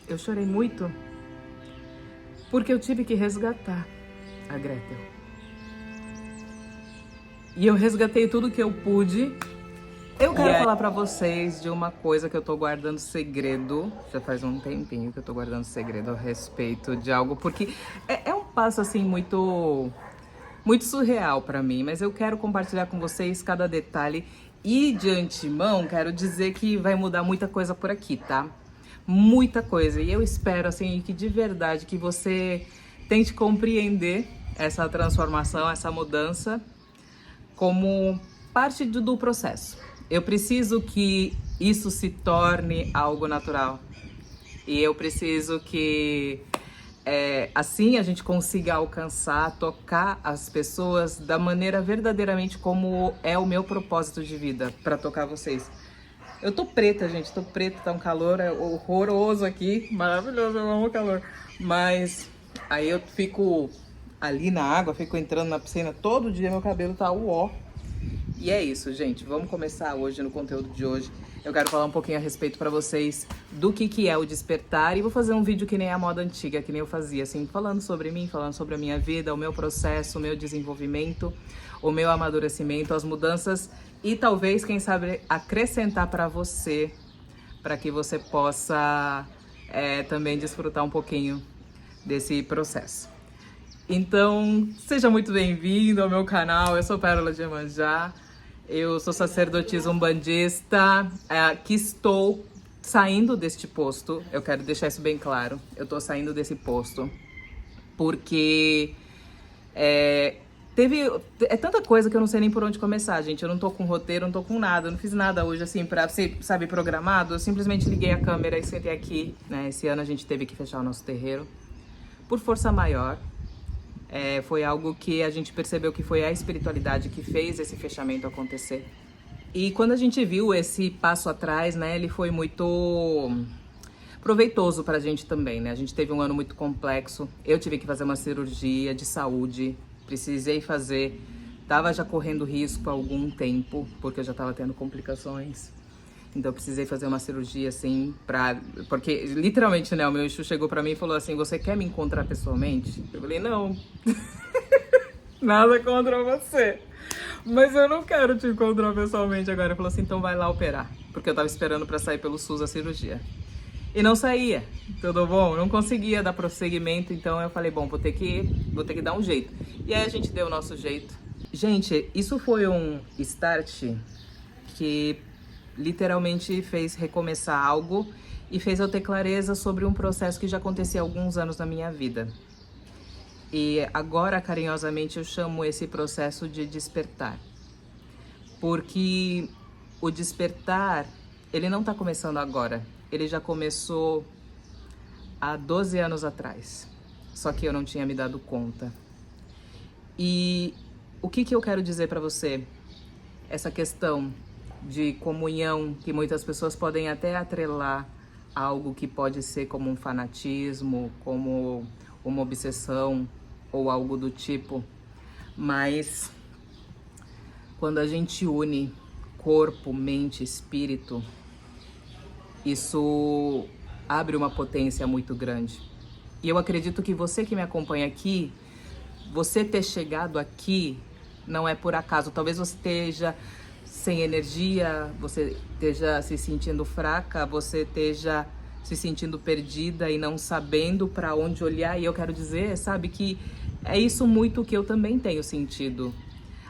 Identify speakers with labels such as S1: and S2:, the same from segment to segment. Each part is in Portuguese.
S1: eu chorei muito porque eu tive que resgatar a Gretel. E eu resgatei tudo que eu pude. Eu quero falar pra vocês de uma coisa que eu tô guardando segredo. Já faz um tempinho que eu tô guardando segredo a respeito de algo, porque é um passo assim muito surreal pra mim, mas eu quero compartilhar com vocês cada detalhe e de antemão quero dizer que vai mudar muita coisa por aqui, tá? Muita coisa. E eu espero assim que de verdade que você tente compreender essa transformação, essa mudança como parte do processo. Eu preciso que isso se torne algo natural. E eu preciso que assim a gente consiga alcançar, tocar as pessoas da maneira verdadeiramente como é o meu propósito de vida, para tocar vocês. Eu tô preta, gente, tô preta, tá um calor horroroso aqui, maravilhoso, eu amo o calor. Mas aí eu fico ali na água, fico entrando na piscina todo dia, meu cabelo tá uó. E é isso, gente, vamos começar hoje no conteúdo de hoje. Eu quero falar um pouquinho a respeito pra vocês do que é o despertar e vou fazer um vídeo que nem a moda antiga, que nem eu fazia, assim, falando sobre mim, falando sobre a minha vida, o meu processo, o meu desenvolvimento, o meu amadurecimento, as mudanças e talvez, quem sabe, acrescentar pra você, para que você possa também desfrutar um pouquinho desse processo. Então, seja muito bem-vindo ao meu canal, eu sou Pérola de Iemanjá. Eu sou sacerdotisa umbandista, que estou saindo deste posto, eu quero deixar isso bem claro, eu estou saindo desse posto, porque é tanta coisa que eu não sei nem por onde começar, gente, eu não tô com roteiro, não tô com nada, eu não fiz nada hoje, assim, pra ser, sabe, programado, eu simplesmente liguei a câmera e sentei aqui, né, esse ano a gente teve que fechar o nosso terreiro, por força maior. Foi algo que a gente percebeu que foi a espiritualidade que fez esse fechamento acontecer. E quando a gente viu esse passo atrás, né, ele foi muito proveitoso pra gente também, né? A gente teve um ano muito complexo. Eu tive que fazer uma cirurgia de saúde, precisei fazer, tava já correndo risco há algum tempo, porque eu já tava tendo complicações. Então eu precisei fazer uma cirurgia, assim, porque literalmente, né, o meu Exu chegou pra mim e falou assim, você quer me encontrar pessoalmente? Eu falei, não, nada contra você, mas eu não quero te encontrar pessoalmente agora. Ele falou assim, então vai lá operar, porque eu tava esperando pra sair pelo SUS a cirurgia. E não saía, tudo bom? Não conseguia dar prosseguimento, então eu falei, bom, vou ter que dar um jeito. E aí a gente deu o nosso jeito. Gente, isso foi um start que literalmente fez recomeçar algo e fez eu ter clareza sobre um processo que já acontecia há alguns anos na minha vida. E agora, carinhosamente, eu chamo esse processo de despertar. Porque o despertar, ele não está começando agora. Ele já começou há 12 anos atrás. Só que eu não tinha me dado conta. E o que eu quero dizer para você? Essa questão de comunhão que muitas pessoas podem até atrelar a algo que pode ser como um fanatismo, como uma obsessão ou algo do tipo. Mas quando a gente une corpo, mente, espírito, isso abre uma potência muito grande. E eu acredito que você que me acompanha aqui, você ter chegado aqui não é por acaso. Talvez você esteja sem energia, você esteja se sentindo fraca, você esteja se sentindo perdida e não sabendo para onde olhar. E eu quero dizer, sabe, que é isso muito que eu também tenho sentido.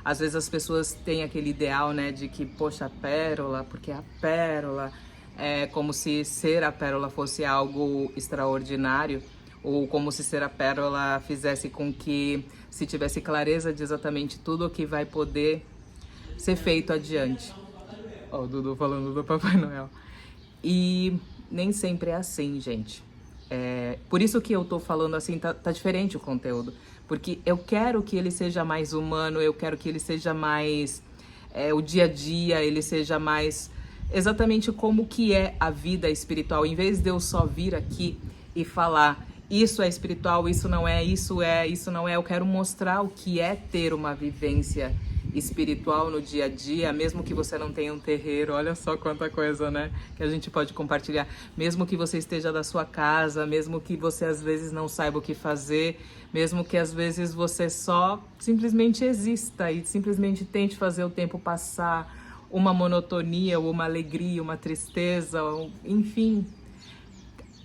S1: Às vezes as pessoas têm aquele ideal, né, de que, poxa, a pérola, porque a pérola é como se ser a pérola fosse algo extraordinário, ou como se ser a pérola fizesse com que se tivesse clareza de exatamente tudo o que vai poder ser feito adiante. Ó, o Dudu falando do Papai Noel. E nem sempre é assim, gente. Por isso que eu tô falando assim, tá diferente o conteúdo. Porque eu quero que ele seja mais humano, eu quero que ele seja mais o dia a dia, ele seja mais exatamente como que é a vida espiritual. Em vez de eu só vir aqui e falar isso é espiritual, isso não é, isso é, isso não é, eu quero mostrar o que é ter uma vivência espiritual no dia a dia, mesmo que você não tenha um terreiro, olha só quanta coisa, né, que a gente pode compartilhar, mesmo que você esteja da sua casa, mesmo que você às vezes não saiba o que fazer, mesmo que às vezes você só simplesmente exista e simplesmente tente fazer o tempo passar, uma monotonia, ou uma alegria, uma tristeza, enfim,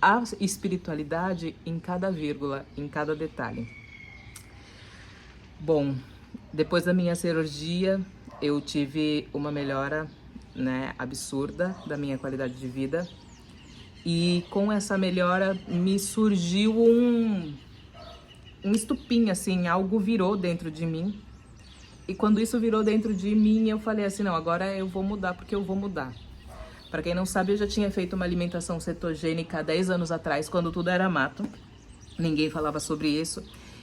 S1: a espiritualidade em cada vírgula, em cada detalhe. Bom, depois da minha cirurgia, eu tive uma melhora, né, absurda da minha qualidade de vida. E com essa melhora me surgiu um estupim, assim, algo virou dentro de mim. E quando isso virou dentro de mim, eu falei assim, não, agora eu vou mudar, porque eu vou mudar. Para quem não sabe, eu já tinha feito uma alimentação cetogênica há 10 anos atrás, quando tudo era mato. Ninguém falava sobre isso.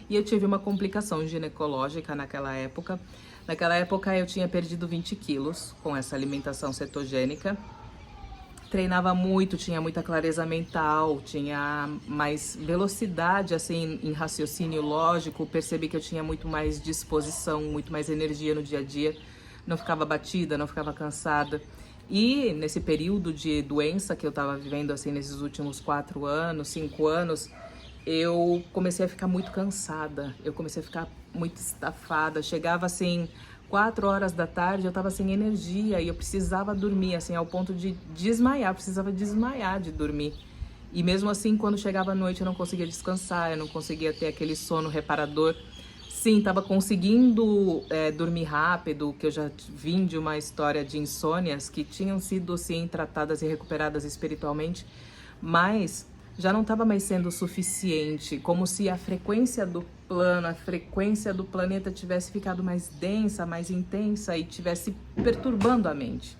S1: E eu tive uma complicação ginecológica naquela época. Naquela época eu tinha perdido 20 quilos com essa alimentação cetogênica. Treinava muito, tinha muita clareza mental, tinha mais velocidade assim em raciocínio lógico. Percebi que eu tinha muito mais disposição, muito mais energia no dia a dia. Não ficava batida, não ficava cansada. E nesse período de doença que eu estava vivendo assim nesses últimos 4 anos, 5 anos, eu comecei a ficar muito cansada, eu comecei a ficar muito estafada, chegava assim 4 horas da tarde, eu tava sem energia e eu precisava dormir, assim, ao ponto de desmaiar, eu precisava desmaiar de dormir. E mesmo assim, quando chegava a noite, eu não conseguia descansar, eu não conseguia ter aquele sono reparador. Sim, tava conseguindo dormir rápido, que eu já vim de uma história de insônias que tinham sido, sim, tratadas e recuperadas espiritualmente, mas já não estava mais sendo suficiente, como se a frequência do plano, a frequência do planeta tivesse ficado mais densa, mais intensa e tivesse perturbando a mente.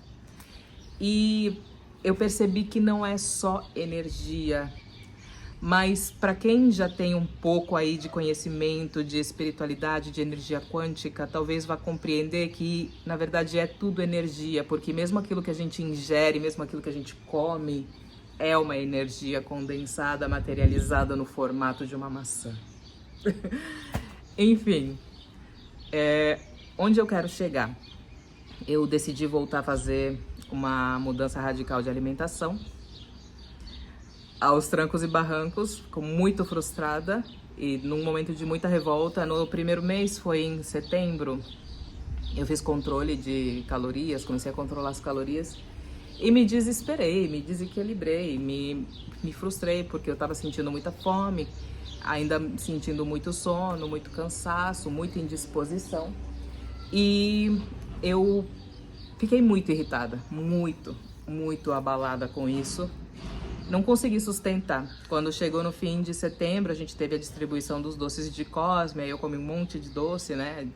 S1: E eu percebi que não é só energia, mas para quem já tem um pouco aí de conhecimento, de espiritualidade, de energia quântica, talvez vá compreender que na verdade é tudo energia, porque mesmo aquilo que a gente ingere, mesmo aquilo que a gente come, é uma energia condensada, materializada no formato de uma maçã. Enfim, onde eu quero chegar? Eu decidi voltar a fazer uma mudança radical de alimentação. Aos trancos e barrancos, fico muito frustrada e num momento de muita revolta. No primeiro mês, foi em setembro, eu fiz controle de calorias, comecei a controlar as calorias. E me desesperei, me desequilibrei, me frustrei, porque eu estava sentindo muita fome, ainda sentindo muito sono, muito cansaço, muita indisposição. E eu fiquei muito irritada, muito abalada com isso. Não consegui sustentar. Quando chegou no fim de setembro, a gente teve a distribuição dos doces de Cosme, aí eu comi um monte de doce, né?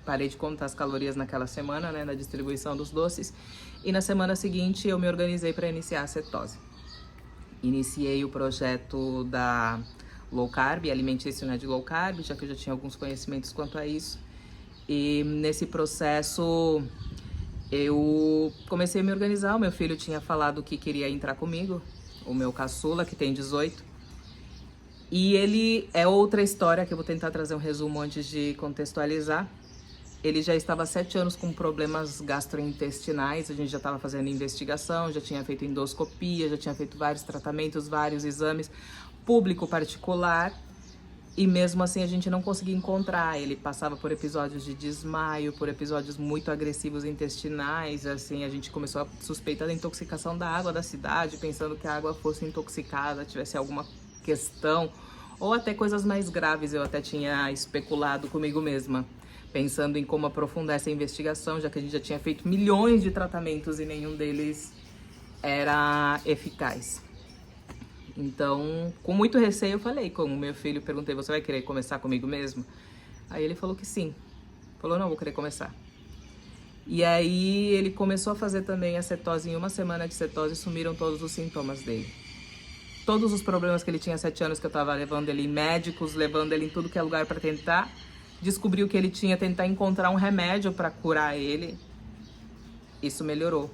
S1: Parei de contar as calorias naquela semana, né, na distribuição dos doces. E na semana seguinte eu me organizei para iniciar a cetose. Iniciei o projeto da low carb, alimentício, né, de low carb, já que eu já tinha alguns conhecimentos quanto a isso. E nesse processo eu comecei a me organizar. O meu filho tinha falado que queria entrar comigo, o meu caçula, que tem 18. E ele é outra história que eu vou tentar trazer um resumo antes de contextualizar. Ele já estava há 7 anos com problemas gastrointestinais, a gente já estava fazendo investigação, já tinha feito endoscopia, já tinha feito vários tratamentos, vários exames, público, particular, e mesmo assim a gente não conseguia encontrar. Ele passava por episódios de desmaio, por episódios muito agressivos intestinais, assim, a gente começou a suspeitar da intoxicação da água da cidade, pensando que a água fosse intoxicada, tivesse alguma questão, ou até coisas mais graves, eu até tinha especulado comigo mesma, pensando em como aprofundar essa investigação, já que a gente já tinha feito milhões de tratamentos e nenhum deles era eficaz. Então, com muito receio, eu falei com o meu filho, perguntei, você vai querer começar comigo mesmo? Aí ele falou que sim. Falou, não, vou querer começar. E aí ele começou a fazer também a cetose. Em uma semana de cetose, sumiram todos os sintomas dele. Todos os problemas que ele tinha há 7 anos, que eu tava levando ele em médicos, levando ele em tudo que é lugar para tentar, descobriu que ele tinha, tentar encontrar um remédio para curar ele. Isso melhorou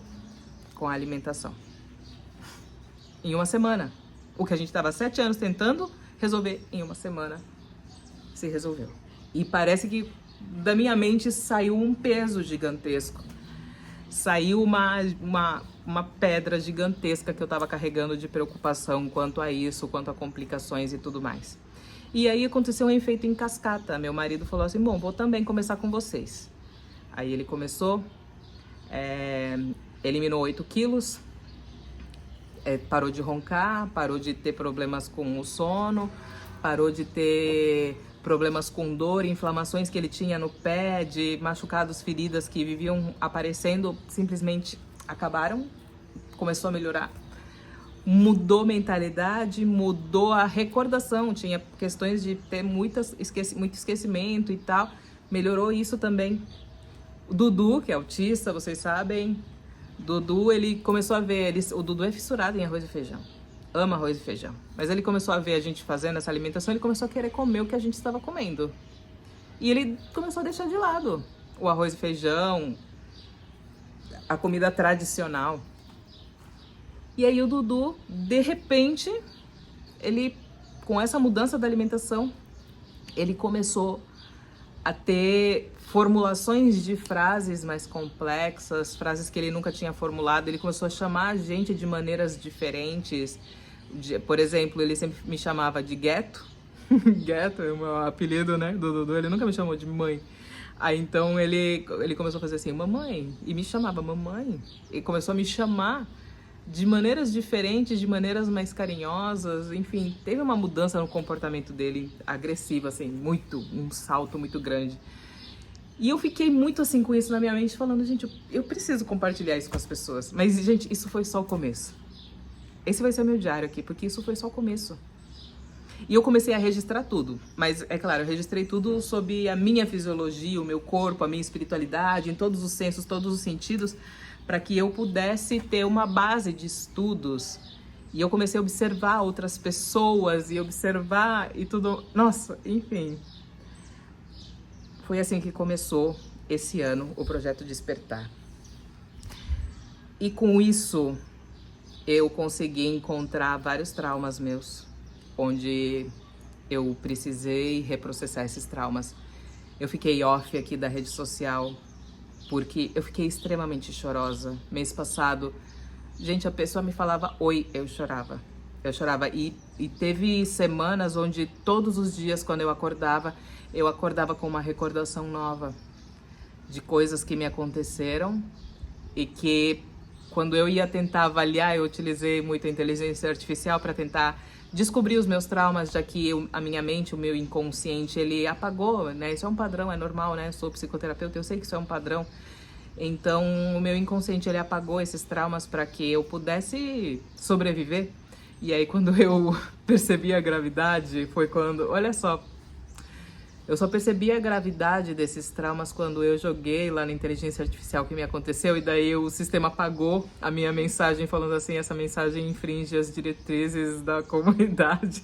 S1: com a alimentação. Em uma semana. O que a gente estava 7 anos tentando resolver, em uma semana se resolveu. E parece que da minha mente saiu um peso gigantesco. Saiu uma pedra gigantesca que eu estava carregando de preocupação quanto a isso, quanto a complicações e tudo mais. E aí aconteceu um efeito em cascata. Meu marido falou assim, bom, vou também começar com vocês. Aí ele começou, eliminou 8 quilos, parou de roncar, parou de ter problemas com o sono, parou de ter problemas com dor, inflamações que ele tinha no pé, de machucados, feridas que viviam aparecendo, simplesmente acabaram, começou a melhorar. Mudou mentalidade, mudou a recordação, tinha questões de ter muito esquecimento e tal, melhorou isso também. O Dudu, que é autista, vocês sabem, Dudu, ele começou a ver, o Dudu é fissurado em arroz e feijão, ama arroz e feijão, mas ele começou a ver a gente fazendo essa alimentação, ele começou a querer comer o que a gente estava comendo, e ele começou a deixar de lado o arroz e feijão, a comida tradicional. E aí o Dudu, de repente, ele, com essa mudança da alimentação, ele começou a ter formulações de frases mais complexas, frases que ele nunca tinha formulado. Ele começou a chamar a gente de maneiras diferentes. Por exemplo, ele sempre me chamava de Gueto. Gueto é o meu apelido, né, do Dudu. Ele nunca me chamou de mãe. Aí então ele começou a fazer assim, mamãe, e me chamava mamãe. E começou a me chamar de maneiras diferentes, de maneiras mais carinhosas, enfim, teve uma mudança no comportamento dele, agressiva, assim, um salto muito grande. E eu fiquei muito assim com isso na minha mente, falando, gente, eu preciso compartilhar isso com as pessoas. Mas, gente, isso foi só o começo. Esse vai ser meu diário aqui, porque isso foi só o começo. E eu comecei a registrar tudo, mas é claro, eu registrei tudo sobre a minha fisiologia, o meu corpo, a minha espiritualidade, em todos os sensos, todos os sentidos, para que eu pudesse ter uma base de estudos. E eu comecei a observar outras pessoas e observar e tudo. Nossa, enfim. Foi assim que começou esse ano o projeto Despertar. E com isso, eu consegui encontrar vários traumas meus, onde eu precisei reprocessar esses traumas. Eu fiquei off aqui da rede social, porque eu fiquei extremamente chorosa. Mês passado, gente, a pessoa me falava oi, eu chorava. Eu chorava e teve semanas onde todos os dias, quando eu acordava com uma recordação nova de coisas que me aconteceram e que, quando eu ia tentar avaliar, eu utilizei muito a inteligência artificial para tentar descobrir os meus traumas, já que a minha mente, o meu inconsciente, ele apagou, né? Isso é um padrão, é normal, né? Eu sou psicoterapeuta, eu sei que isso é um padrão. Então, o meu inconsciente, ele apagou esses traumas para que eu pudesse sobreviver. E aí, quando eu percebi a gravidade, foi quando... Olha só, eu só percebi a gravidade desses traumas quando eu joguei lá na inteligência artificial o que me aconteceu, e daí o sistema apagou a minha mensagem, falando assim, essa mensagem infringe as diretrizes da comunidade.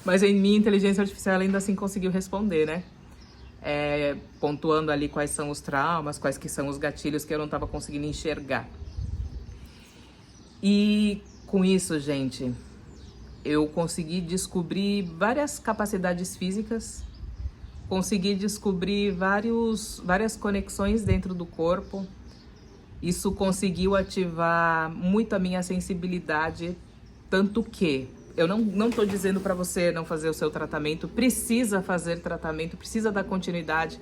S1: Mas em minha inteligência artificial ela ainda assim conseguiu responder, né? Pontuando ali quais são os traumas, quais que são os gatilhos que eu não estava conseguindo enxergar. E com isso, gente, eu consegui descobrir várias capacidades físicas, consegui descobrir várias conexões dentro do corpo. Isso conseguiu ativar muito a minha sensibilidade, tanto que eu não tô dizendo para você não fazer o seu tratamento, precisa fazer tratamento, precisa dar continuidade,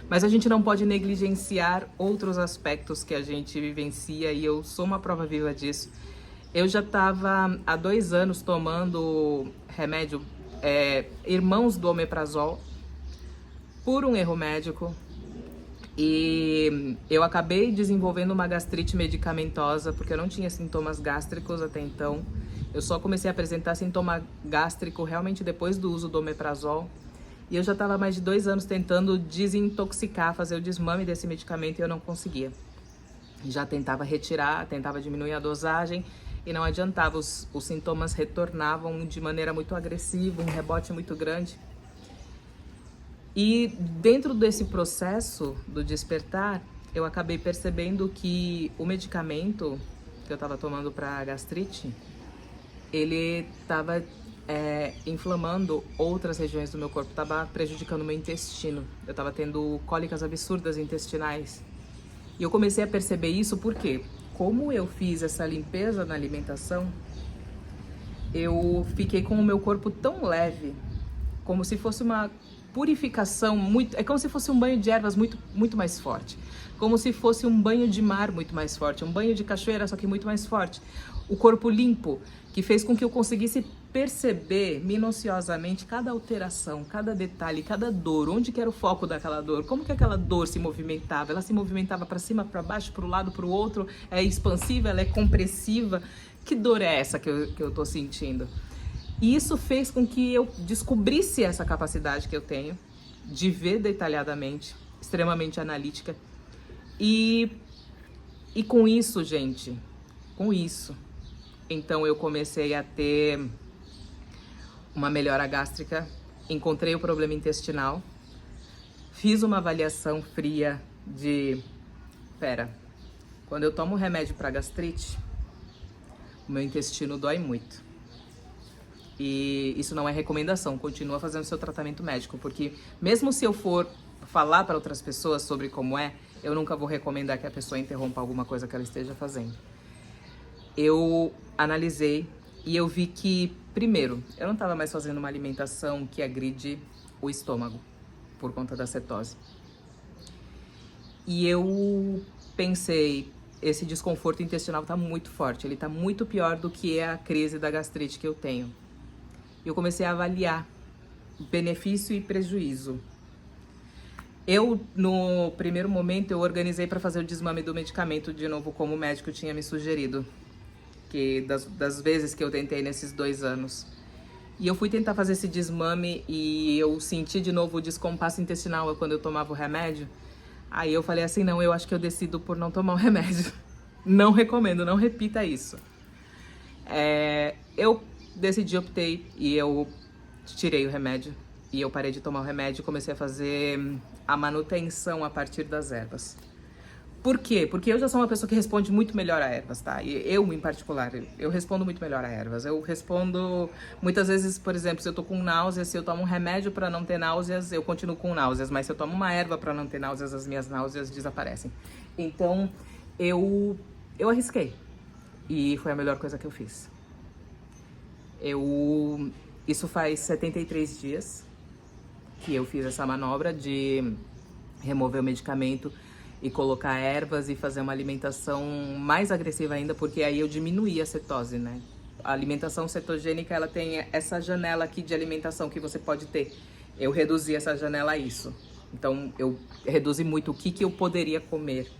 S1: mas a gente não pode negligenciar outros aspectos que a gente vivencia, e eu sou uma prova viva disso. Eu já estava há 2 anos tomando remédio, irmãos do omeprazol, por um erro médico, e eu acabei desenvolvendo uma gastrite medicamentosa, porque eu não tinha sintomas gástricos até então. Eu só comecei a apresentar sintoma gástrico realmente depois do uso do omeprazol, e eu já estava há mais de 2 anos tentando desintoxicar, fazer o desmame desse medicamento, e eu não conseguia. Já tentava retirar, tentava diminuir a dosagem, e não adiantava, os sintomas retornavam de maneira muito agressiva, um rebote muito grande. E dentro desse processo do despertar, eu acabei percebendo que o medicamento que eu estava tomando para gastrite, ele estava inflamando outras regiões do meu corpo, estava prejudicando o meu intestino. Eu estava tendo cólicas absurdas intestinais. E eu comecei a perceber isso porque, como eu fiz essa limpeza na alimentação, eu fiquei com o meu corpo tão leve, como se fosse uma purificação é como se fosse um banho de ervas muito mais forte, como se fosse um banho de mar muito mais forte, um banho de cachoeira, só que muito mais forte. O corpo limpo, que fez com que eu conseguisse perceber minuciosamente cada alteração, cada detalhe, cada dor, onde que era o foco daquela dor, como que aquela dor se movimentava. Ela se movimentava para cima, para baixo, para o lado, para o outro, é expansiva, ela é compressiva. Que dor é essa que eu tô sentindo? E isso fez com que eu descobrisse essa capacidade que eu tenho de ver detalhadamente, extremamente analítica. E com isso, gente, com isso, então eu comecei a ter uma melhora gástrica, encontrei o problema intestinal, fiz uma avaliação fria de... quando eu tomo remédio para gastrite, o meu intestino dói muito. E isso não é recomendação, continua fazendo seu tratamento médico, porque mesmo se eu for falar para outras pessoas sobre como é, eu nunca vou recomendar que a pessoa interrompa alguma coisa que ela esteja fazendo. Eu analisei e eu vi que, primeiro, eu não estava mais fazendo uma alimentação que agride o estômago, por conta da cetose. E eu pensei, esse desconforto intestinal está muito forte, ele está muito pior do que a crise da gastrite que eu tenho. Eu comecei a avaliar benefício e prejuízo. Eu, no primeiro momento, eu organizei para fazer o desmame do medicamento de novo, como o médico tinha me sugerido, que das vezes que eu tentei nesses 2 anos. E eu fui tentar fazer esse desmame e eu senti de novo o descompasso intestinal quando eu tomava o remédio. Aí eu falei assim, não, eu acho que eu decido por não tomar o remédio. Não recomendo, não repita isso. Eu decidi, optei e eu tirei o remédio. E eu parei de tomar o remédio e comecei a fazer a manutenção a partir das ervas. Por quê? Porque eu já sou uma pessoa que responde muito melhor a ervas, tá? E eu, em particular, eu respondo muito melhor a ervas. Eu respondo, muitas vezes, por exemplo, se eu tô com náuseas, se eu tomo um remédio para não ter náuseas, eu continuo com náuseas. Mas se eu tomo uma erva para não ter náuseas, as minhas náuseas desaparecem. Então, eu arrisquei. E foi a melhor coisa que eu fiz. Isso faz 73 dias que eu fiz essa manobra de remover o medicamento e colocar ervas e fazer uma alimentação mais agressiva ainda, porque aí eu diminuí a cetose, né? A alimentação cetogênica, ela tem essa janela aqui de alimentação que você pode ter. Eu reduzi essa janela a isso. Então, eu reduzi muito o que eu poderia comer,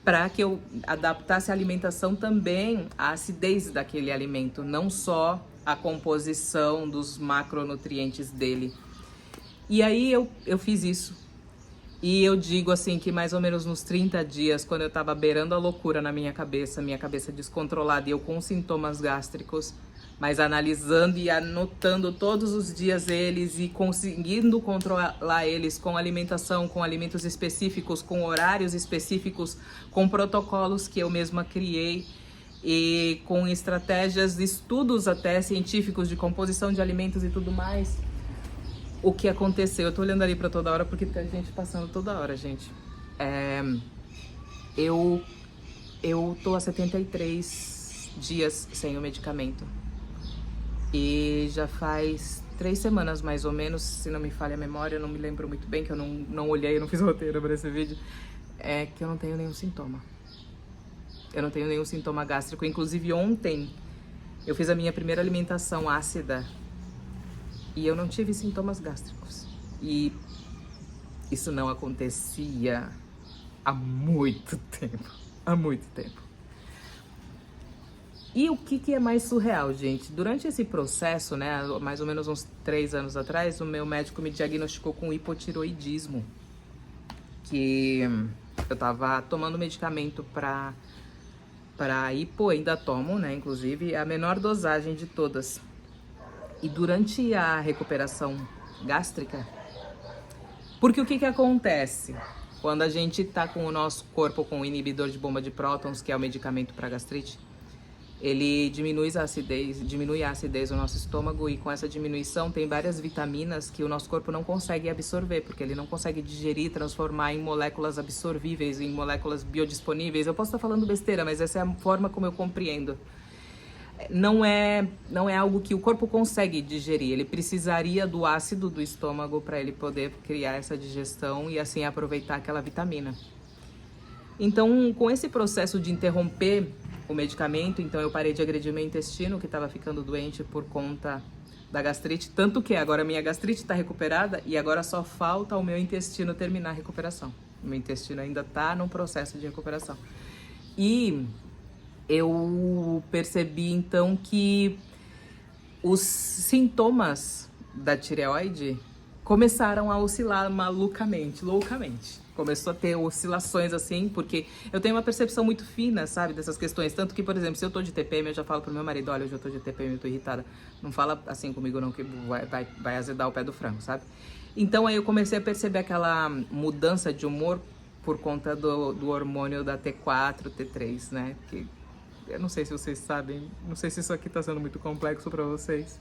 S1: para que eu adaptasse a alimentação também à acidez daquele alimento, não só a composição dos macronutrientes dele. E aí eu fiz isso. E eu digo assim que mais ou menos nos 30 dias, quando eu tava beirando a loucura na minha cabeça descontrolada e eu com sintomas gástricos, mas analisando e anotando todos os dias eles e conseguindo controlar eles com alimentação, com alimentos específicos, com horários específicos, com protocolos que eu mesma criei e com estratégias, estudos até científicos de composição de alimentos e tudo mais. O que aconteceu? Eu tô olhando ali pra toda hora porque tem gente passando toda hora, gente. Eu tô há 73 dias sem o medicamento. E já faz 3 semanas mais ou menos, se não me falha a memória, eu não me lembro muito bem, que eu não olhei, eu não fiz roteiro pra esse vídeo, que eu não tenho nenhum sintoma. Eu não tenho nenhum sintoma gástrico. Inclusive ontem eu fiz a minha primeira alimentação ácida e eu não tive sintomas gástricos. E isso não acontecia há muito tempo. Há muito tempo. E o que é mais surreal, gente? Durante esse processo, né, mais ou menos uns 3 anos atrás, o meu médico me diagnosticou com hipotiroidismo. Que eu tava tomando medicamento para hipo, ainda tomo, né, inclusive, a menor dosagem de todas. E durante a recuperação gástrica, porque o que acontece? Quando a gente tá com o nosso corpo com o inibidor de bomba de prótons, que é o medicamento para gastrite, ele diminui a acidez do nosso estômago, e com essa diminuição tem várias vitaminas que o nosso corpo não consegue absorver, porque ele não consegue digerir, transformar em moléculas absorvíveis, em moléculas biodisponíveis. Eu posso estar falando besteira, mas essa é a forma como eu compreendo. Não é algo que o corpo consegue digerir, ele precisaria do ácido do estômago para ele poder criar essa digestão e assim aproveitar aquela vitamina. Então, com esse processo de interromper o medicamento, então eu parei de agredir meu intestino, que estava ficando doente por conta da gastrite, tanto que agora minha gastrite está recuperada e agora só falta o meu intestino terminar a recuperação. O meu intestino ainda está num processo de recuperação. E eu percebi então que os sintomas da tireoide começaram a oscilar loucamente. Começou a ter oscilações assim, porque eu tenho uma percepção muito fina, sabe, dessas questões. Tanto que, por exemplo, se eu tô de TPM, eu já falo pro meu marido, olha, hoje eu tô de TPM, eu tô irritada. Não fala assim comigo não, que vai azedar o pé do frango, sabe? Então aí eu comecei a perceber aquela mudança de humor por conta do hormônio da T4, T3, né? Que eu não sei se vocês sabem, não sei se isso aqui tá sendo muito complexo pra vocês.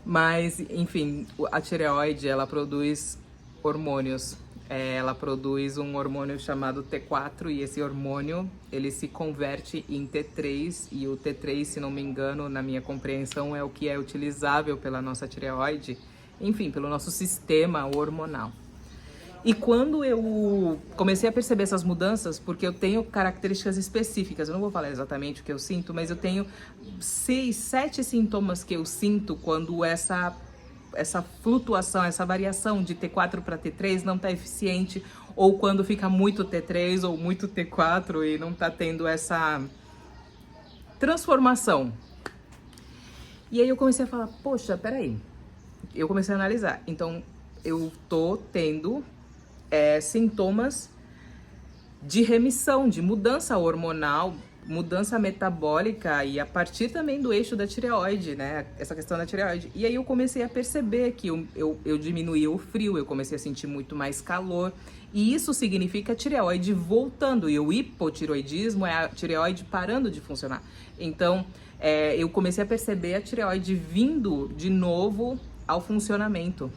S1: Mas, enfim, a tireoide, ela produz hormônios. Ela produz um hormônio chamado T4 e esse hormônio, ele se converte em T3 e o T3, se não me engano, na minha compreensão, é o que é utilizável pela nossa tireoide, enfim, pelo nosso sistema hormonal. E quando eu comecei a perceber essas mudanças, porque eu tenho características específicas, eu não vou falar exatamente o que eu sinto, mas eu tenho 6, 7 sintomas que eu sinto quando essa flutuação, essa variação de T4 para T3 não está eficiente, ou quando fica muito T3 ou muito T4 e não está tendo essa transformação. E aí eu comecei a falar, poxa, peraí. Eu comecei a analisar. Então, eu tô tendo sintomas de remissão, de mudança hormonal, mudança metabólica e a partir também do eixo da tireoide, né? Essa questão da tireoide. E aí eu comecei a perceber que eu diminuí o frio, eu comecei a sentir muito mais calor. E isso significa a tireoide voltando. E o hipotireoidismo é a tireoide parando de funcionar. Então, eu comecei a perceber a tireoide vindo de novo ao funcionamento.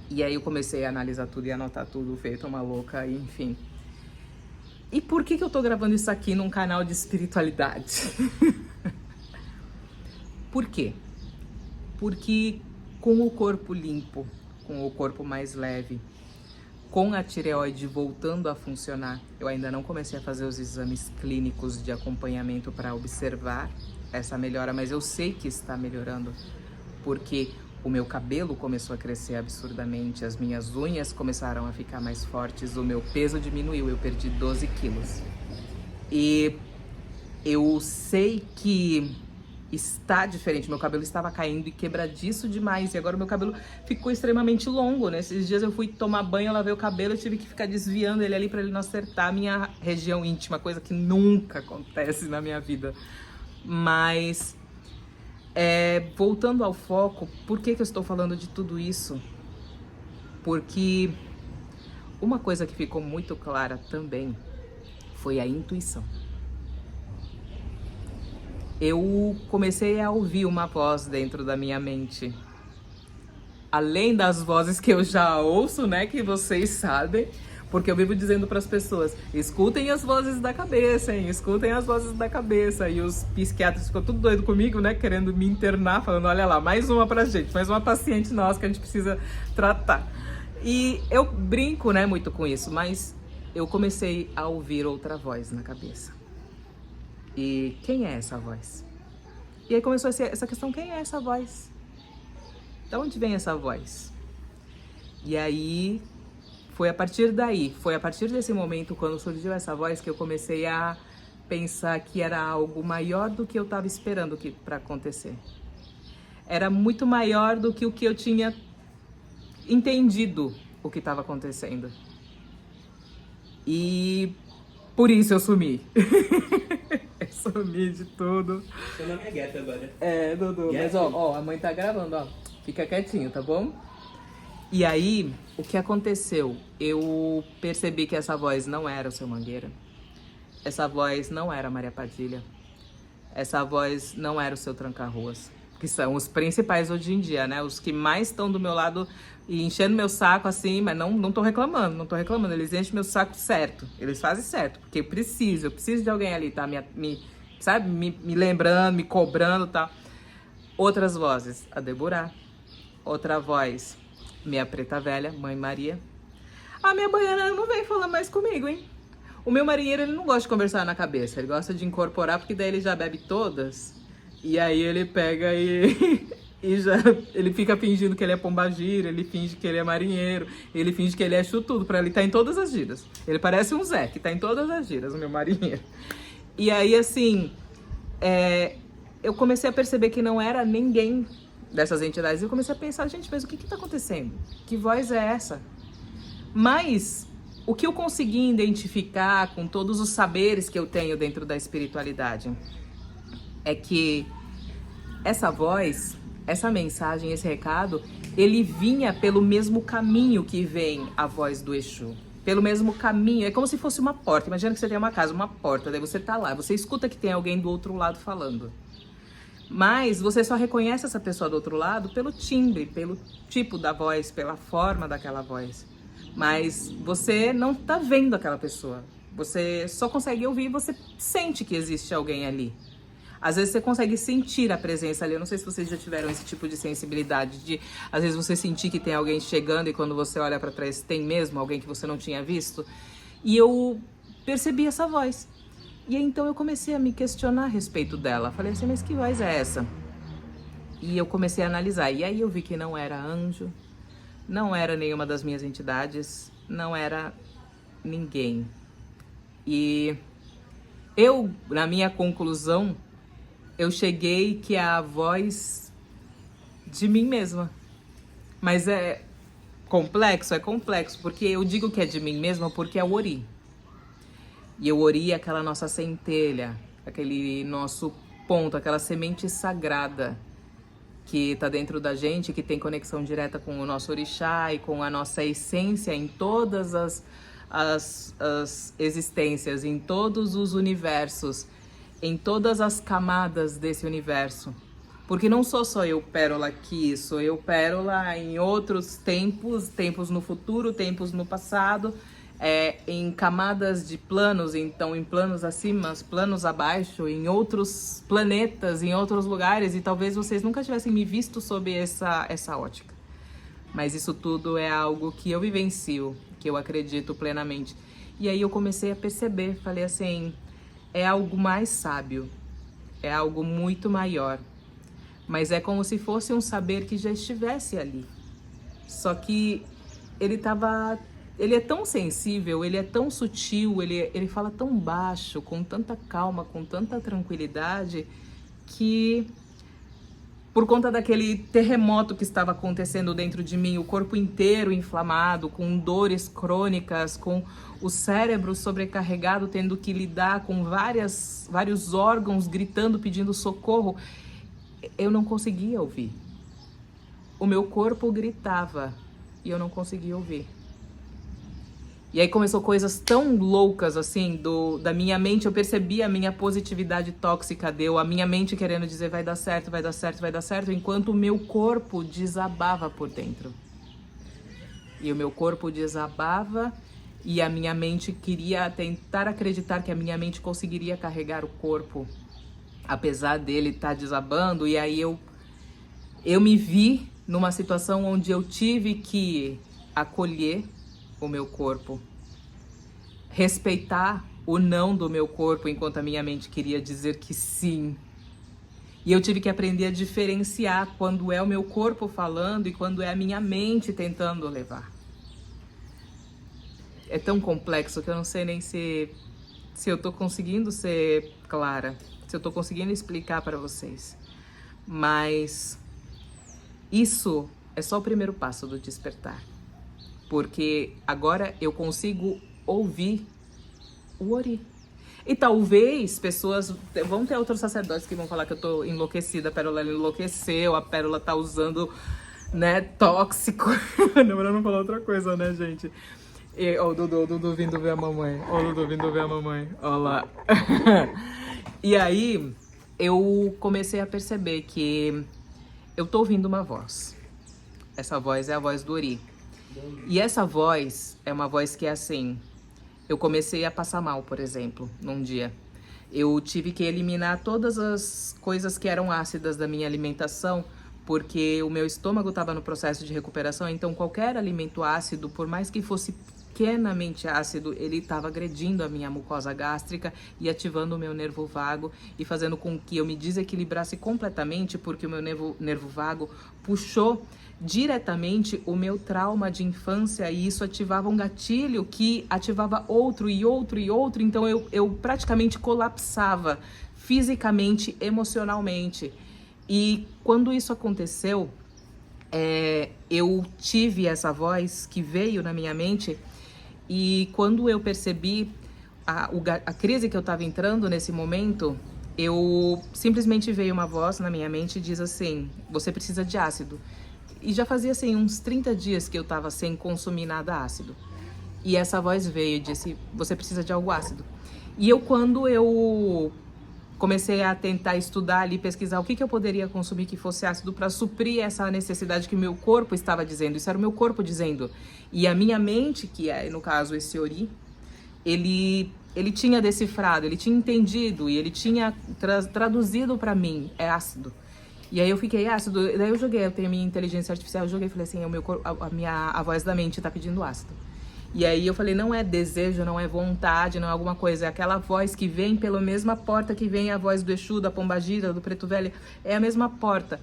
S1: E aí eu comecei a analisar tudo e anotar tudo, feito uma louca, enfim. E por que eu tô gravando isso aqui num canal de espiritualidade? Por quê? Porque com o corpo limpo, com o corpo mais leve, com a tireoide voltando a funcionar, eu ainda não comecei a fazer os exames clínicos de acompanhamento para observar essa melhora, mas eu sei que está melhorando, porque o meu cabelo começou a crescer absurdamente, as minhas unhas começaram a ficar mais fortes, o meu peso diminuiu, eu perdi 12 quilos. E eu sei que está diferente, meu cabelo estava caindo e quebradiço demais, e agora o meu cabelo ficou extremamente longo. Nesses dias eu fui tomar banho, eu lavei o cabelo, eu tive que ficar desviando ele ali para ele não acertar a minha região íntima, coisa que nunca acontece na minha vida. Mas... voltando ao foco, por que eu estou falando de tudo isso? Porque uma coisa que ficou muito clara também foi a intuição. Eu comecei a ouvir uma voz dentro da minha mente. Além das vozes que eu já ouço, né, que vocês sabem, porque eu vivo dizendo para as pessoas, escutem as vozes da cabeça, hein? Escutem as vozes da cabeça. E os psiquiatras ficam tudo doido comigo, né? Querendo me internar, falando, olha lá, mais uma pra gente, mais uma paciente nossa que a gente precisa tratar. E eu brinco, né, muito com isso, mas eu comecei a ouvir outra voz na cabeça. E quem é essa voz? E aí começou essa questão, quem é essa voz? De onde vem essa voz? E aí... Foi a partir desse momento, quando surgiu essa voz, que eu comecei a pensar que era algo maior do que eu estava esperando para acontecer. Era muito maior do que o que eu tinha entendido o que estava acontecendo. E por isso eu sumi. Eu sumi de tudo.
S2: Seu nome é Gueto agora.
S1: Dudu. Mas ó, a mãe tá gravando, ó. Fica quietinho, tá bom? E aí, o que aconteceu? Eu percebi que essa voz não era o Seu Mangueira. Essa voz não era a Maria Padilha. essa voz não era o seu tranca-ruas, que são os principais hoje em dia, né? Os que mais estão do meu lado e enchendo meu saco assim, mas não tô reclamando, não tô reclamando. Eles enchem meu saco certo, eles fazem certo, porque eu preciso de alguém ali, tá? Sabe? Me lembrando, me cobrando e tal. Outras vozes, a Deborah. Outra voz, minha preta velha, Mãe Maria. A minha baiana não vem falar mais comigo, hein? O meu marinheiro, ele não gosta de conversar na cabeça, ele gosta de incorporar, porque daí ele já bebe todas. E aí ele pega e, ele fica fingindo que ele é pombagira, ele finge que ele é marinheiro, ele finge que ele é chutudo, pra ele estar em todas as giras. Ele parece um Zé, que tá em todas as giras, o meu marinheiro. E aí, assim, eu comecei a perceber que não era ninguém dessas entidades. Eu comecei a pensar, gente, mas o que tá acontecendo? Que voz é essa? Mas o que eu consegui identificar com todos os saberes que eu tenho dentro da espiritualidade é que essa voz, essa mensagem, esse recado, ele vinha pelo mesmo caminho que vem a voz do Exu. Pelo mesmo caminho, é como se fosse uma porta. Imagina que você tem uma casa, uma porta, daí você tá lá, você escuta que tem alguém do outro lado falando. Mas você só reconhece essa pessoa do outro lado pelo timbre, pelo tipo da voz, pela forma daquela voz. Mas você não tá vendo aquela pessoa. Você só consegue ouvir e você sente que existe alguém ali. Às vezes você consegue sentir a presença ali. Eu não sei se vocês já tiveram esse tipo de sensibilidade, de às vezes você sentir que tem alguém chegando e quando você olha pra trás tem mesmo alguém que você não tinha visto. E eu percebi essa voz. E então eu comecei a me questionar a respeito dela. Falei assim, mas que voz é essa? E eu comecei a analisar. E aí eu vi que não era anjo, não era nenhuma das minhas entidades, não era ninguém. E eu, na minha conclusão, eu cheguei que é a voz de mim mesma. Mas é complexo, porque eu digo que é de mim mesma porque é o Ori. E o Ori é aquela nossa centelha, aquele nosso ponto, aquela semente sagrada que está dentro da gente, que tem conexão direta com o nosso orixá e com a nossa essência em todas as existências, em todos os universos, em todas as camadas desse universo. Porque não sou só eu, Pérola, aqui, sou eu, Pérola, em outros tempos no futuro, tempos no passado, em camadas de planos, então em planos acima, planos abaixo, em outros planetas, em outros lugares, e talvez vocês nunca tivessem me visto sob essa ótica. Mas isso tudo é algo que eu vivencio, que eu acredito plenamente. E aí eu comecei a perceber, falei assim, é algo mais sábio, é algo muito maior, mas é como se fosse um saber que já estivesse ali. Só que ele é tão sensível, ele é tão sutil, ele fala tão baixo, com tanta calma, com tanta tranquilidade, que por conta daquele terremoto que estava acontecendo dentro de mim, o corpo inteiro inflamado, com dores crônicas, com o cérebro sobrecarregado, tendo que lidar com vários órgãos gritando, pedindo socorro, eu não conseguia ouvir. O meu corpo gritava e eu não conseguia ouvir. E aí começou coisas tão loucas, assim, da minha mente. Eu percebi a minha positividade tóxica, a minha mente querendo dizer vai dar certo, vai dar certo, vai dar certo, enquanto o meu corpo desabava por dentro. E o meu corpo desabava e a minha mente queria tentar acreditar que a minha mente conseguiria carregar o corpo, apesar dele estar desabando. E aí eu me vi numa situação onde eu tive que acolher o meu corpo, respeitar o não do meu corpo enquanto a minha mente queria dizer que sim. E eu tive que aprender a diferenciar quando é o meu corpo falando e quando é a minha mente tentando levar. É tão complexo que eu não sei nem se eu tô conseguindo ser clara, se eu tô conseguindo explicar para vocês. Mas isso é só o primeiro passo do despertar. Porque agora eu consigo ouvir o Ori. E talvez pessoas... Vão ter outros sacerdotes que vão falar que eu tô enlouquecida, a Pérola enlouqueceu, a Pérola tá usando, né, tóxico. Melhor não falar outra coisa, né, gente? Ó, o Dudu vindo ver a mamãe. Ó, o Dudu vindo ver a mamãe. Ó lá. E aí, eu comecei a perceber que eu tô ouvindo uma voz. Essa voz é a voz do Ori. E essa voz é uma voz que é assim, eu comecei a passar mal, por exemplo, num dia. Eu tive que eliminar todas as coisas que eram ácidas da minha alimentação, porque o meu estômago estava no processo de recuperação, então qualquer alimento ácido, por mais que fosse pequenamente ácido, ele estava agredindo a minha mucosa gástrica e ativando o meu nervo vago e fazendo com que eu me desequilibrasse completamente, porque o meu nervo vago puxou diretamente o meu trauma de infância e isso ativava um gatilho que ativava outro e outro e outro, então eu praticamente colapsava fisicamente, emocionalmente. E quando isso aconteceu, eu tive essa voz que veio na minha mente e quando eu percebi a crise que eu estava entrando nesse momento, eu simplesmente veio uma voz na minha mente e diz assim, você precisa de ácido. E já fazia assim uns 30 dias que eu estava sem consumir nada ácido. E essa voz veio e disse, você precisa de algo ácido. E quando eu comecei a tentar estudar ali, pesquisar o que eu poderia consumir que fosse ácido para suprir essa necessidade que o meu corpo estava dizendo. Isso era o meu corpo dizendo. E a minha mente, que é, no caso, esse Ori, ele tinha decifrado, ele tinha entendido e ele tinha traduzido para mim, é ácido. E aí eu fiquei ácido, daí eu tenho a minha inteligência artificial, eu joguei e falei assim, o meu corpo, a voz da mente tá pedindo ácido. E aí eu falei, não é desejo, não é vontade, não é alguma coisa, é aquela voz que vem pela mesma porta que vem a voz do Exu, da Pombagira, do Preto Velho, é a mesma porta.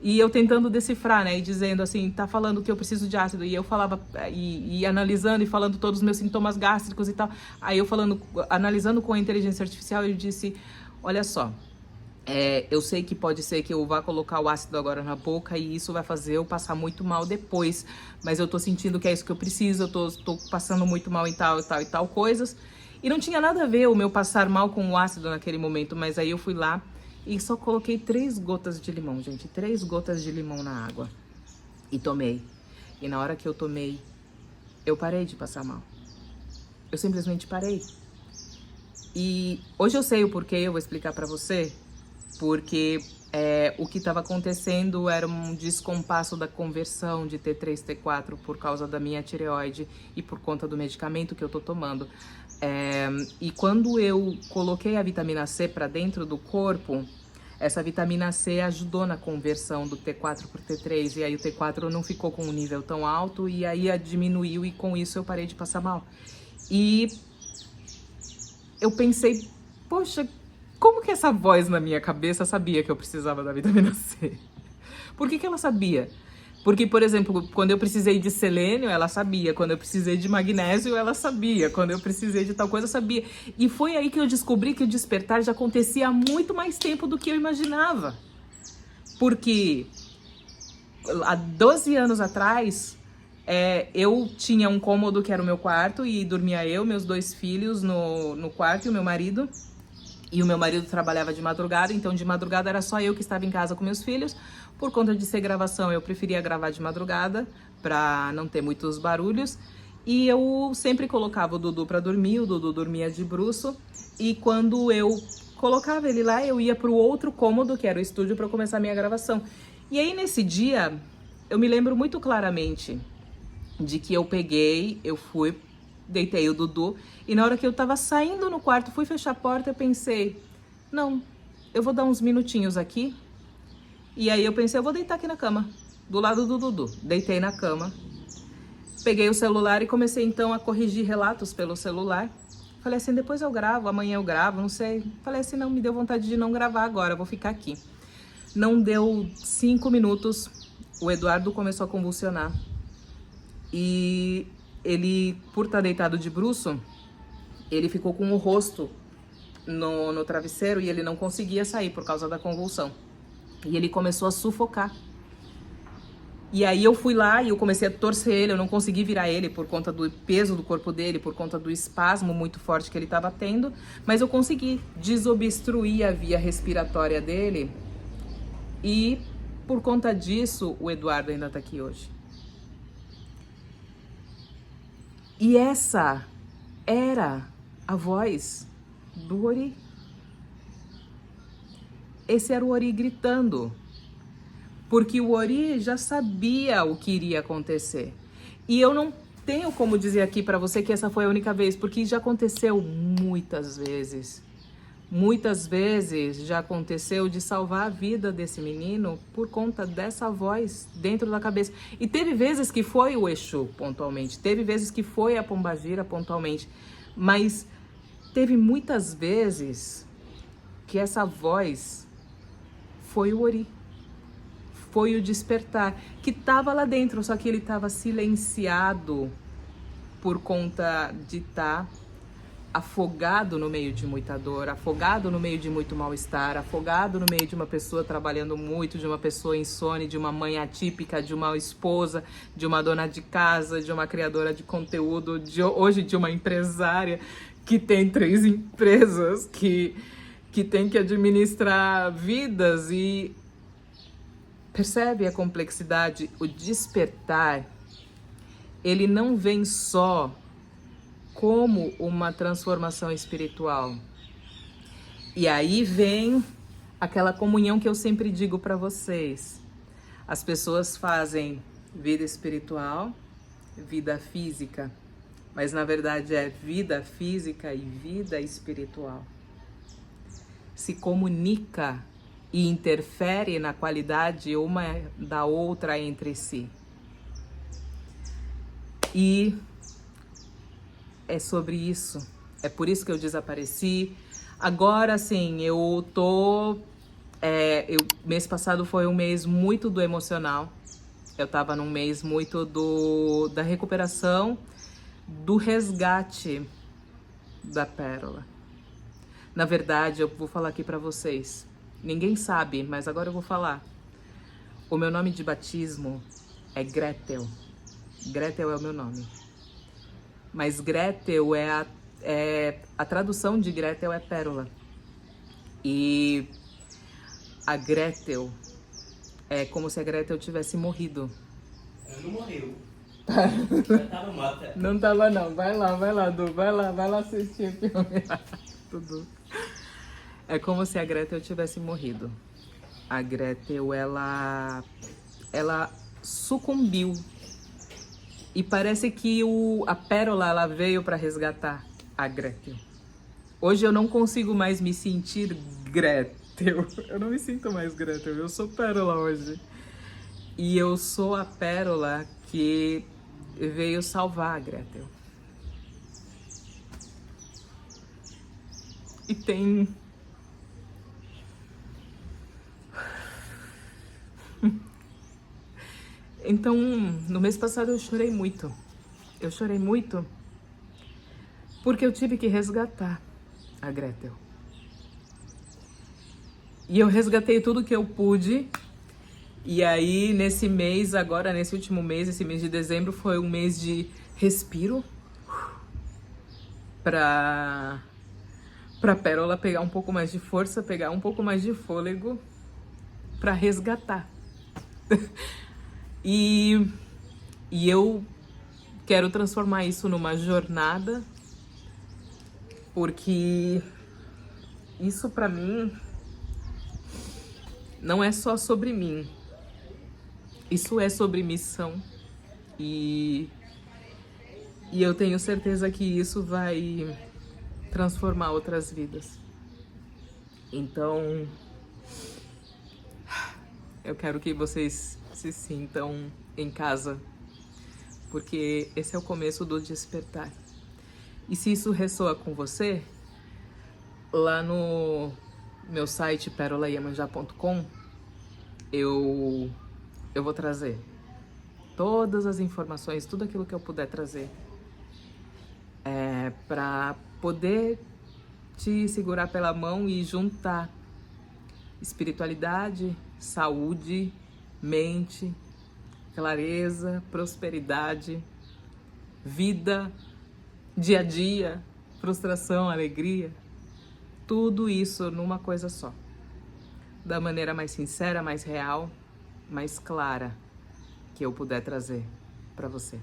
S1: E eu tentando decifrar, né, e dizendo assim, tá falando que eu preciso de ácido, e eu falava, e analisando e falando todos os meus sintomas gástricos e tal, aí eu falando, analisando com a inteligência artificial, eu disse, olha só, eu sei que pode ser que eu vá colocar o ácido agora na boca e isso vai fazer eu passar muito mal depois, mas eu tô sentindo que é isso que eu preciso, eu tô passando muito mal em tal e tal coisas. E não tinha nada a ver o meu passar mal com o ácido naquele momento, mas aí eu fui lá e só coloquei 3 gotas de limão, gente, 3 gotas de limão na água e tomei. E na hora que eu tomei, eu parei de passar mal. Eu simplesmente parei. E hoje eu sei o porquê, eu vou explicar pra você. Porque o que estava acontecendo era um descompasso da conversão de T3, T4 por causa da minha tireoide e por conta do medicamento que eu tô tomando. E quando eu coloquei a vitamina C para dentro do corpo, essa vitamina C ajudou na conversão do T4 para o T3 e aí o T4 não ficou com um nível tão alto e aí diminuiu e com isso eu parei de passar mal. E eu pensei, poxa, como que essa voz na minha cabeça sabia que eu precisava da vitamina C? Por que ela sabia? Porque, por exemplo, quando eu precisei de selênio, ela sabia. Quando eu precisei de magnésio, ela sabia. Quando eu precisei de tal coisa, sabia. E foi aí que eu descobri que o despertar já acontecia há muito mais tempo do que eu imaginava. Porque há 12 anos atrás, eu tinha um cômodo que era o meu quarto e dormia eu, meus 2 filhos no quarto e o meu marido. E o meu marido trabalhava de madrugada, então de madrugada era só eu que estava em casa com meus filhos. Por conta de ser gravação, eu preferia gravar de madrugada, para não ter muitos barulhos. E eu sempre colocava o Dudu para dormir, o Dudu dormia de bruço. E quando eu colocava ele lá, eu ia para o outro cômodo, que era o estúdio, para começar a minha gravação. E aí nesse dia, eu me lembro muito claramente de que eu fui, deitei o Dudu e na hora que eu tava saindo no quarto, fui fechar a porta, eu pensei, não, eu vou dar uns minutinhos aqui. E aí eu pensei, eu vou deitar aqui na cama, do lado do Dudu. Deitei na cama, peguei o celular e comecei então a corrigir relatos pelo celular. Falei assim, depois eu gravo, amanhã eu gravo, não sei. Falei assim, não, me deu vontade de não gravar agora, vou ficar aqui. Não deu 5 minutos, o Eduardo começou a convulsionar. E ele, por estar deitado de bruço, ele ficou com o rosto no travesseiro e ele não conseguia sair por causa da convulsão. E ele começou a sufocar. E aí eu fui lá e eu comecei a torcer ele, eu não consegui virar ele por conta do peso do corpo dele, por conta do espasmo muito forte que ele estava tendo, mas eu consegui desobstruir a via respiratória dele e por conta disso o Eduardo ainda está aqui hoje. E essa era a voz do Ori. esse era o Ori gritando. Porque o Ori já sabia o que iria acontecer. E eu não tenho como dizer aqui para você que essa foi a única vez, porque já aconteceu muitas vezes. Muitas vezes já aconteceu de salvar a vida desse menino por conta dessa voz dentro da cabeça. E teve vezes que foi o Exu, pontualmente. Teve vezes que foi a Pombagira, pontualmente. Mas teve muitas vezes que essa voz foi o Ori. Foi o despertar, que estava lá dentro, só que ele estava silenciado por conta de estar afogado no meio de muita dor, afogado no meio de muito mal-estar, afogado no meio de uma pessoa trabalhando muito, de uma pessoa insone, de uma mãe atípica, de uma esposa, de uma dona de casa, de uma criadora de conteúdo, hoje de uma empresária que tem 3 empresas, que tem que administrar vidas e... Percebe a complexidade? O despertar, ele não vem só como uma transformação espiritual. E aí vem aquela comunhão que eu sempre digo para vocês. As pessoas fazem vida espiritual, vida física, mas na verdade é vida física e vida espiritual. Se comunica e interfere na qualidade uma da outra entre si. E é sobre isso. É por isso que eu desapareci. Agora, sim, eu tô... mês passado foi um mês muito do emocional. Eu tava num mês muito da recuperação, do resgate da pérola. Na verdade, eu vou falar aqui pra vocês. Ninguém sabe, mas agora eu vou falar. O meu nome de batismo é Gretel. Gretel é o meu nome. Mas Gretel a tradução de Gretel é pérola. E a Gretel é como se a Gretel tivesse morrido.
S2: Ela não morreu. Ela tava morta.
S1: Não tava não. Vai lá, Du. Vai lá assistir o filme. Tudo. É como se a Gretel tivesse morrido. A Gretel, ela sucumbiu. E parece que a pérola, ela veio para resgatar a Gretel. Hoje eu não consigo mais me sentir Gretel. Eu não me sinto mais Gretel, eu sou pérola hoje. E eu sou a pérola que veio salvar a Gretel. E tem... Então, no mês passado eu chorei muito. Eu chorei muito porque eu tive que resgatar a Gretel. E eu resgatei tudo que eu pude. E aí, nesse mês, agora, nesse último mês, esse mês de dezembro, foi um mês de respiro pra pérola pegar um pouco mais de força, pegar um pouco mais de fôlego pra resgatar. E eu quero transformar isso numa jornada, porque isso pra mim não é só sobre mim. Isso é sobre missão. E eu tenho certeza que isso vai transformar outras vidas. Então, eu quero que vocês se sintam em casa, porque esse é o começo do despertar. E se isso ressoa com você, lá no meu site perolaiemanjá.com eu vou trazer todas as informações, tudo aquilo que eu puder trazer, para poder te segurar pela mão e juntar espiritualidade, saúde, mente, clareza, prosperidade, vida, dia a dia, frustração, alegria, tudo isso numa coisa só, da maneira mais sincera, mais real, mais clara que eu puder trazer para você.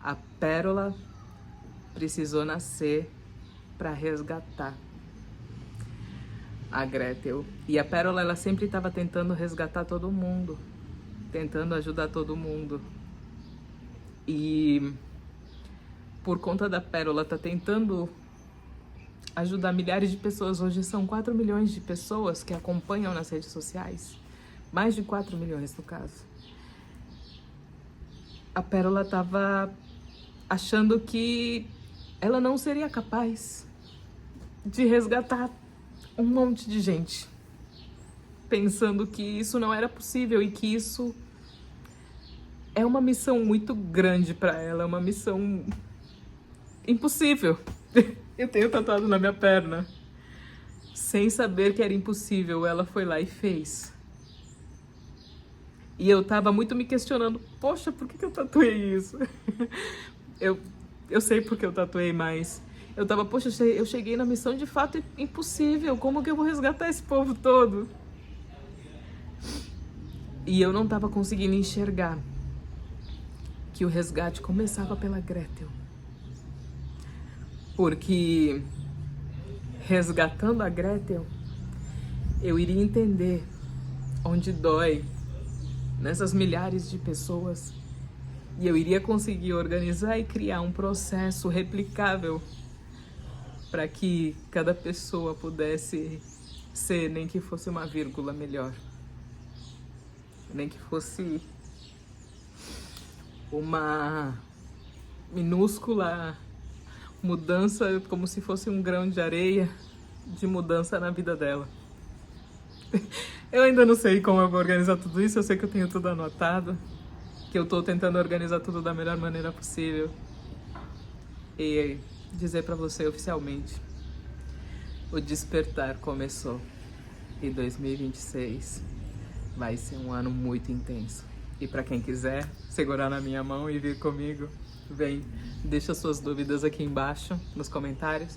S1: A pérola precisou nascer para resgatar. a Gretel. E a Pérola, ela sempre estava tentando resgatar todo mundo, tentando ajudar todo mundo. E por conta da Pérola tá tentando ajudar milhares de pessoas. Hoje são 4 milhões de pessoas que acompanham nas redes sociais. Mais de 4 milhões no caso. A Pérola tava achando que ela não seria capaz de resgatar um monte de gente. Pensando que isso não era possível e que isso é uma missão muito grande para ela, é uma missão impossível. Eu tenho tatuado na minha perna. Sem saber que era impossível, ela foi lá e fez. E eu tava muito me questionando, poxa, por que eu tatuei isso? Eu sei porque eu tatuei, mas eu tava, poxa, eu cheguei na missão de fato impossível, como que eu vou resgatar esse povo todo? E eu não tava conseguindo enxergar que o resgate começava pela Gretel. Porque resgatando a Gretel, eu iria entender onde dói nessas milhares de pessoas e eu iria conseguir organizar e criar um processo replicável para que cada pessoa pudesse ser, nem que fosse uma vírgula melhor, nem que fosse uma minúscula mudança, como se fosse um grão de areia de mudança na vida dela. Eu ainda não sei como eu vou organizar tudo isso, eu sei que eu tenho tudo anotado, que eu tô tentando organizar tudo da melhor maneira possível. E dizer pra você oficialmente, o despertar começou. E 2026 vai ser um ano muito intenso. E pra quem quiser segurar na minha mão e vir comigo, vem, deixa suas dúvidas aqui embaixo nos comentários,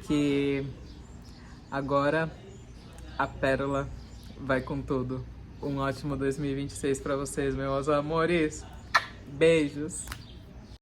S1: que agora a Pérola vai com tudo. Um ótimo 2026 pra vocês, meus amores. Beijos.